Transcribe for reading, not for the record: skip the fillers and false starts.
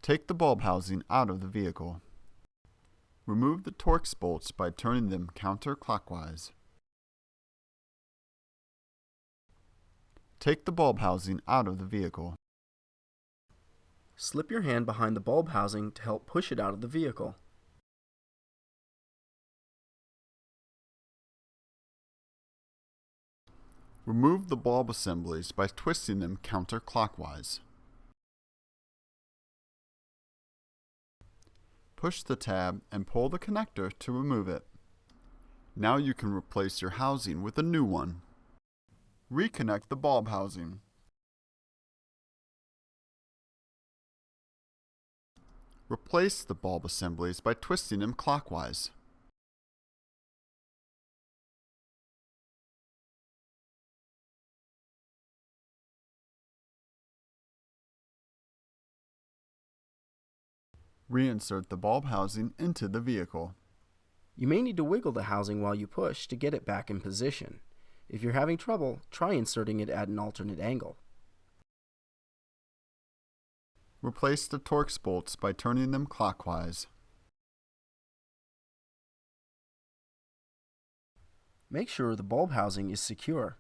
Take the bulb housing out of the vehicle. Remove the Torx bolts by turning them counterclockwise. Take the bulb housing out of the vehicle. Slip your hand behind the bulb housing to help push it out of the vehicle. Remove the bulb assemblies by twisting them counterclockwise. Push the tab and pull the connector to remove it. Now you can replace your housing with a new one. Reconnect the bulb housing. Replace the bulb assemblies by twisting them clockwise. Reinsert the bulb housing into the vehicle. You may need to wiggle the housing while you push to get it back in position. If you're having trouble, try inserting it at an alternate angle. Replace the Torx bolts by turning them clockwise. Make sure the bulb housing is secure.